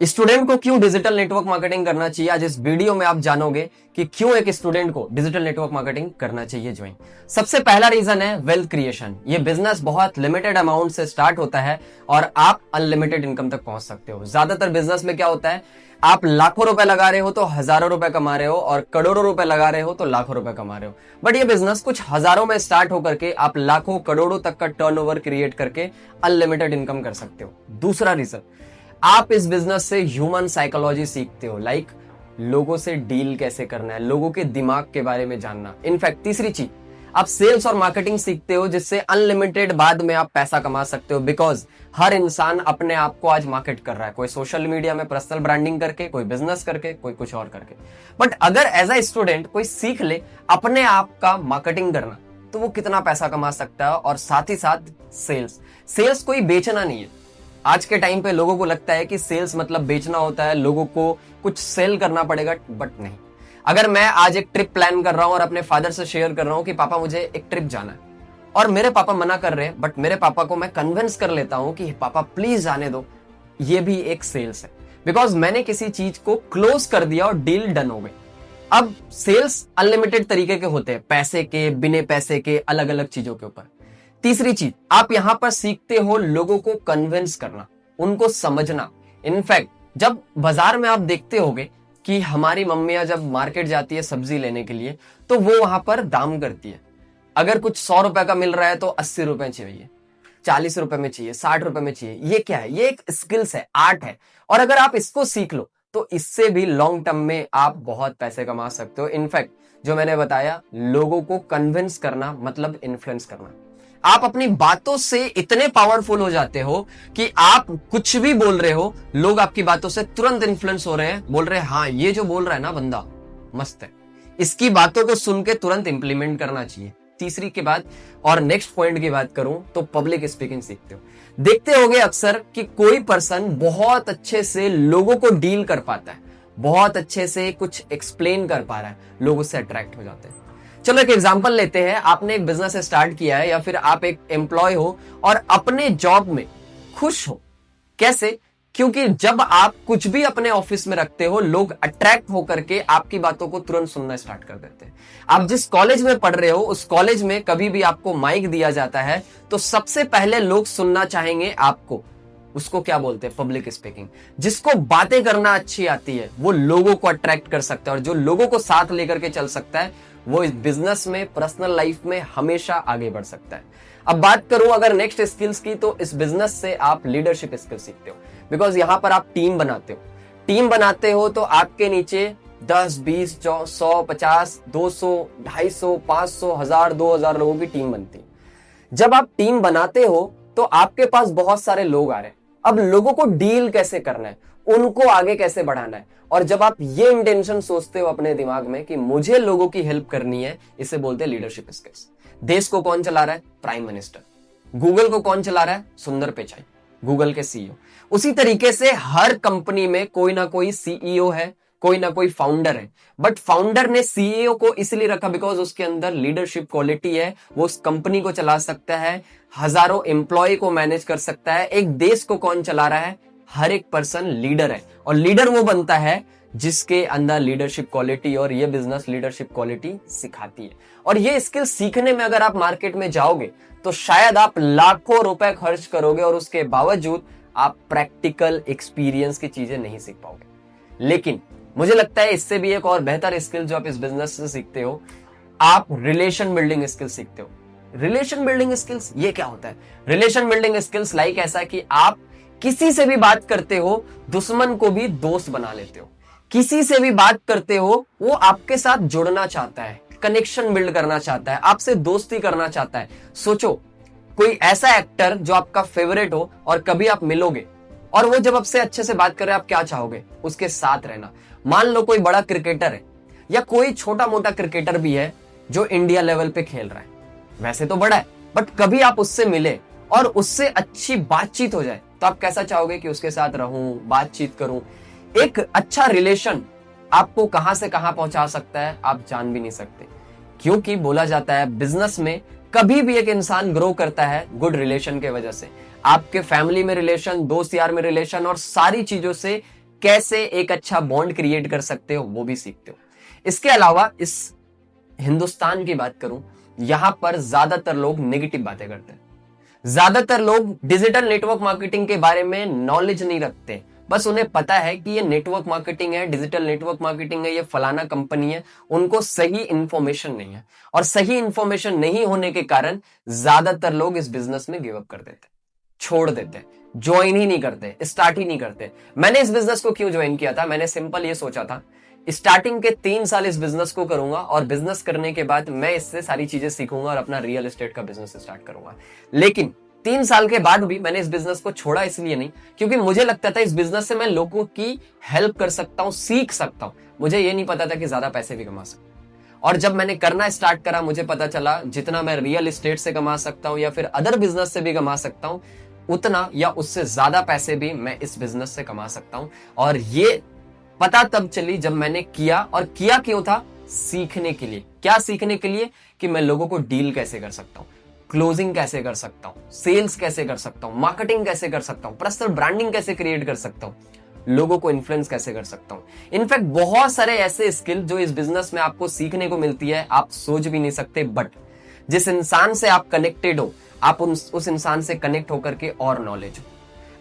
Student को क्यों digital network marketing करना चाहिए, आज इस वीडियो में आप जानोगे कि क्यों एक स्टूडेंट को डिजिटल नेटवर्क मार्केटिंग करना चाहिए ज्वाइन। सबसे पहला रीजन है वेल्थ क्रिएशन। ये बिजनेस बहुत लिमिटेड अमाउंट से स्टार्ट होता है और आप अनलिमिटेड इनकम तक पहुंच सकते हो। ज्यादातर बिजनेस में क्या होता है, आप लाखों रुपए लगा रहे हो तो हजारों रुपए कमा रहे हो और करोड़ों रुपए लगा रहे हो तो लाखों रुपए कमा रहे हो। बट ये बिजनेस कुछ हजारों में स्टार्ट होकर के आप लाखों करोड़ों तक का टर्नओवर क्रिएट करके अनलिमिटेड इनकम कर सकते हो। दूसरा रीजन, आप इस बिजनेस से ह्यूमन साइकोलॉजी सीखते हो, लाइक लोगों से डील कैसे करना है, लोगों के दिमाग के बारे में जानना। इनफैक्ट तीसरी चीज, आप सेल्स और मार्केटिंग सीखते हो जिससे अनलिमिटेड बाद में आप पैसा कमा सकते हो। बिकॉज हर इंसान अपने आप को आज मार्केट कर रहा है, कोई सोशल मीडिया में पर्सनल ब्रांडिंग करके, कोई बिजनेस करके, कोई कुछ और करके। बट अगर एज अ स्टूडेंट कोई सीख ले अपने आप का मार्केटिंग करना, तो वो कितना पैसा कमा सकता है। और साथ ही साथ सेल्स कोई बेचना नहीं है। आज के टाइम पे लोगों को लगता है कि सेल्स मतलब बेचना होता है, लोगों को कुछ सेल करना पड़ेगा, बट नहीं। अगर मैं आज एक ट्रिप प्लान कर रहा हूं और अपने फादर से शेयर कर रहा हूं कि पापा मुझे एक ट्रिप जाना है, और मेरे पापा मना कर रहे हैं, बट मेरे पापा को मैं कन्विंस कर लेता हूं कि पापा प्लीज जाने दो, ये भी एक सेल्स है। बिकॉज मैंने किसी चीज को क्लोज कर दिया और डील डन हो गई। अब सेल्स अनलिमिटेड तरीके के होते हैं, पैसे के, बिना पैसे के, अलग अलग चीजों के ऊपर। तीसरी चीज, आप यहां पर सीखते हो लोगों को कन्विंस करना, उनको समझना। इनफैक्ट जब बाजार में आप देखते होगे कि हमारी मम्मियां जब मार्केट जाती है सब्जी लेने के लिए, तो वो वहां पर दाम करती है। अगर कुछ 100 रुपए का मिल रहा है तो 80 रुपए चाहिए, 40 रुपए में चाहिए, 60 रुपए में चाहिए। ये क्या है? ये एक स्किल्स है, आर्ट है। और अगर आप इसको सीख लो तो इससे भी लॉन्ग टर्म में आप बहुत पैसे कमा सकते हो। इनफैक्ट जो मैंने बताया, लोगों को कन्विंस करना मतलब इन्फ्लुएंस करना। आप अपनी बातों से इतने पावरफुल हो जाते हो कि आप कुछ भी बोल रहे हो, लोग आपकी बातों से तुरंत इन्फ्लुएंस हो रहे हैं, बोल रहे हैं हाँ ये जो बोल रहा है ना बंदा मस्त है, इसकी बातों को सुन के तुरंत इंप्लीमेंट करना चाहिए। तीसरी के बाद और नेक्स्ट पॉइंट की बात करूं तो पब्लिक स्पीकिंग सीखते हो। देखते होगे अक्सर कि कोई पर्सन बहुत अच्छे से लोगों को डील कर पाता है, बहुत अच्छे से कुछ एक्सप्लेन कर पा रहा है, लोग उससे अट्रैक्ट हो जाते हैं। चलो एक एग्जांपल लेते हैं, आपने एक बिजनेस स्टार्ट किया है या फिर आप एक एम्प्लॉय हो और अपने जॉब में खुश हो। कैसे? क्योंकि जब आप कुछ भी अपने ऑफिस में रखते हो, लोग अट्रैक्ट होकर के आपकी बातों को तुरंत सुनना स्टार्ट कर देते हैं। आप जिस कॉलेज में पढ़ रहे हो, उस कॉलेज में कभी भी आपको माइक दिया जाता है तो सबसे पहले लोग सुनना चाहेंगे आपको। उसको क्या बोलते हैं? Public speaking. जिसको बातें करना अच्छी आती है वो लोगों को अट्रैक्ट कर सकता है, और जो लोगों को साथ लेकर के चल सकता है वो इस बिजनेस में, पर्सनल लाइफ में हमेशा आगे बढ़ सकता है। अब बात करूं अगर नेक्स्ट स्किल्स की, तो इस बिजनेस से आप लीडरशिप स्किल सीखते हो। बिकॉज यहां पर आप टीम बनाते हो। टीम बनाते हो तो आपके नीचे 10, 20, 100, 50, 200, 250, 500, 1000, 2000 लोगों की टीम बनती है। जब आप टीम बनाते हो तो आपके पास बहुत सारे लोग आ रहे हैं। अब लोगों को डील कैसे करना है, उनको आगे कैसे बढ़ाना है। और जब आप ये इंटेंशन सोचते हो अपने दिमाग में कि मुझे लोगों की हेल्प करनी है, इसे बोलते हैं लीडरशिप स्किल्स। देश को कौन चला रहा है? Prime minister. गूगल को कौन चला रहा है? सुंदर पिचाई, गूगल के सीईओ। उसी तरीके से हर कंपनी में कोई ना कोई सीईओ है, कोई ना कोई फाउंडर है। बट फाउंडर ने सीईओ को इसलिए रखा बिकॉज उसके अंदर लीडरशिप क्वालिटी है, वो उस कंपनी को चला सकता है, हजारों एम्प्लॉय को मैनेज कर सकता है। एक देश को कौन चला रहा है? हर एक पर्सन लीडर है, और लीडर वो बनता है जिसके अंदर लीडरशिप क्वालिटी, और ये बिजनेस लीडरशिप क्वालिटी सिखाती है। और ये स्किल सीखने में अगर आप मार्केट में जाओगे तो शायद आप लाखों रुपए खर्च करोगे और उसके बावजूद आप प्रैक्टिकल एक्सपीरियंस की चीजें नहीं सीख पाओगे। लेकिन मुझे लगता है इससे भी एक और बेहतर स्किल जो आप इस बिजनेस से सीखते हो, आप रिलेशन बिल्डिंग स्किल सीखते हो। रिलेशन बिल्डिंग स्किल्स ये क्या होता है? रिलेशन बिल्डिंग स्किल्स लाइक ऐसा कि आप किसी से भी बात करते हो, दुश्मन को भी दोस्त बना लेते हो। किसी से भी बात करते हो, वो आपके साथ जुड़ना चाहता है, कनेक्शन बिल्ड करना चाहता है, आपसे दोस्ती करना चाहता है। सोचो कोई ऐसा एक्टर जो आपका फेवरेट हो और कभी आप मिलोगे और वो जब आपसे अच्छे से बात करे, आप क्या चाहोगे? उसके साथ रहना। मान लो कोई बड़ा क्रिकेटर है या कोई छोटा मोटा क्रिकेटर भी है जो इंडिया लेवल पे खेल रहा है, वैसे तो बड़ा है, बट कभी आप उससे मिले और उससे अच्छी बातचीत हो जाए तो आप कैसा चाहोगे कि उसके साथ रहूं, बातचीत करूं। एक अच्छा रिलेशन आपको कहां से कहां पहुंचा सकता है आप जान भी नहीं सकते। क्योंकि बोला जाता है बिजनेस में कभी भी एक इंसान ग्रो करता है गुड रिलेशन के वजह से। आपके फैमिली में रिलेशन, दोस्त यार में रिलेशन, और सारी चीजों से कैसे एक अच्छा बॉन्ड क्रिएट कर सकते हो वो भी सीखते हो। इसके अलावा इस हिंदुस्तान की बात करूं, यहां पर ज्यादातर लोग नेगेटिव बातें करते हैं। ज्यादातर लोग डिजिटल नेटवर्क मार्केटिंग के बारे में नॉलेज नहीं रखते। बस उन्हें पता है कि ये नेटवर्क मार्केटिंग है, डिजिटल नेटवर्क मार्केटिंग है, ये फलाना कंपनी है। उनको सही इंफॉर्मेशन नहीं है, और सही इंफॉर्मेशन नहीं होने के कारण ज्यादातर लोग इस बिजनेस में गिव अप कर देते, छोड़ देते, ज्वाइन ही नहीं करते, स्टार्ट ही नहीं करते। मैंने इस बिजनेस को क्यों ज्वाइन किया था? मैंने सिंपल ये सोचा था, स्टार्टिंग के 3 साल इस बिजनेस को करूंगा और बिजनेस करने के बाद मैं इससे सारी चीजें सीखूंगा और अपना रियल एस्टेट का बिजनेस स्टार्ट करूंगा। लेकिन 3 साल के बाद भी मैंने इस बिजनेस को छोड़ा इसलिए नहीं, क्योंकि मुझे लगता था इस बिजनेस से मैं लोगों की हेल्प कर सकता हूं, सीख सकता हूं। मुझे ये नहीं पता था कि ज्यादा पैसे भी कमा सकता हूं। और जब मैंने करना स्टार्ट करा, मुझे पता चला जितना मैं रियल एस्टेट से कमा सकता हूं या फिर अदर बिजनेस से भी कमा सकता हूं, उतना या उससे ज्यादा पैसे भी मैं इस बिजनेस से कमा सकता हूं। और ये पता तब चली जब मैंने किया। और किया क्यों था? सीखने के लिए। क्या सीखने के लिए? कि मैं लोगों को डील कैसे कर सकता हूं, क्लोजिंग कैसे कर सकता हूं, सेल्स कैसे कर सकता हूं, मार्केटिंग कैसे कर सकता हूं, पर्सनल ब्रांडिंग कैसे क्रिएट कर सकता हूं, लोगों को इन्फ्लुएंस कैसे कर सकता हूं। इनफैक्ट बहुत सारे ऐसे स्किल जो इस बिजनेस में आपको सीखने को मिलती है, आप सोच भी नहीं सकते। बट जिस इंसान से आप कनेक्टेड हो, आप उस इंसान से कनेक्ट होकर के और नॉलेज हो।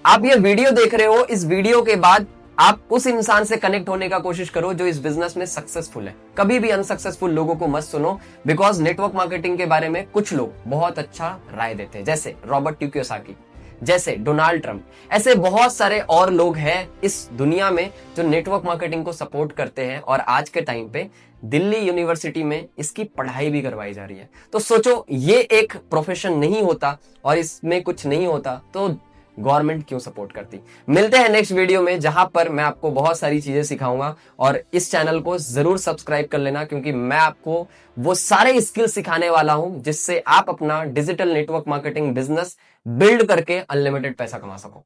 आप ये वीडियो देख रहे हो, इस वीडियो के बाद आप उस इंसान से कनेक्ट होने का कोशिश करो जो इस बिजनेस में सक्सेसफुल है। कभी भी अनसक्सेसफुल लोगों को मत सुनो, बिकॉज नेटवर्क मार्केटिंग के बारे में कुछ लोग बहुत अच्छा राय देते हैं, जैसे रॉबर्ट कियोसाकी, जैसे डोनाल्ड ट्रंप। ऐसे बहुत सारे और लोग हैं इस दुनिया में जो नेटवर्क मार्केटिंग को सपोर्ट करते हैं, और आज के टाइम पे दिल्ली यूनिवर्सिटी में इसकी पढ़ाई भी करवाई जा रही है। तो सोचो, ये एक प्रोफेशन नहीं होता और इसमें कुछ नहीं होता तो गवर्नमेंट क्यों सपोर्ट करती। मिलते हैं नेक्स्ट वीडियो में, जहां पर मैं आपको बहुत सारी चीजें सिखाऊंगा। और इस चैनल को जरूर सब्सक्राइब कर लेना, क्योंकि मैं आपको वो सारे स्किल सिखाने वाला हूं जिससे आप अपना digital network marketing business build करके अनलिमिटेड पैसा कमा सको।